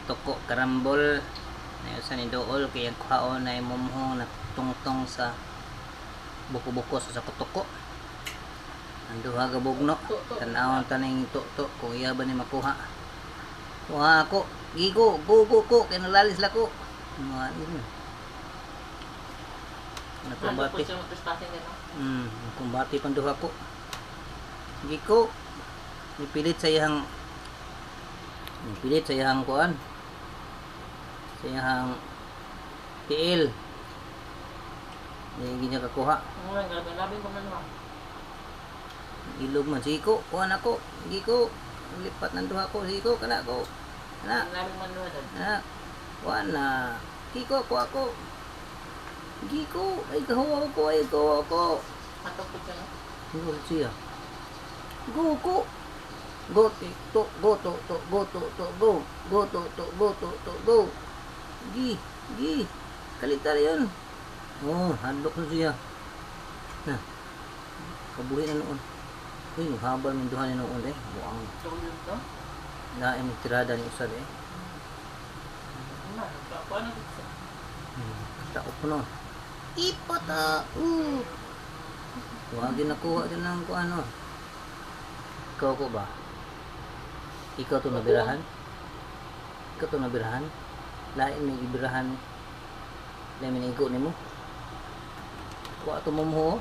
tuko karambol na usa ni dool kay ang kuhaon na imumhong na tungtong sa buko-buko sa tuko. Ang duha ka bugno tan-awon taning tuto kung iya ba ni makuha. Kuha ako, gigo, go kay nalalis la ko. Mga ini. Nakumbati. Kumbati pang duha ko. Gigo. Nipilit sa iyang kuan. Sa iyang tiil. Hindi niya kakuha. Labi ko man mo. Ilog man siko, kuha na ko. Gigo. Lipat ng duha ko, siko kana ko. Ana. Labi man mo dad. Ana. Kuha na. Gigo ko ako. Gigo. Ay kahuwa ko. Patok ko siya. Go siya. Go ko. Go to. Gi. Kalitar yun. Oh, handok na siya. Na. Kabuhi na noon. Uy, habal ng duha ni noon eh. Buang. Tulog to. Naim tirada ni usad eh. Paano dito? Taop no. Ipota. Wagin nakuha din ng ano. Ikaw ko ba? Ikaw to nabirahan? Lain may ibirahan. Lain may igo ni mo? Kuha to mo mo.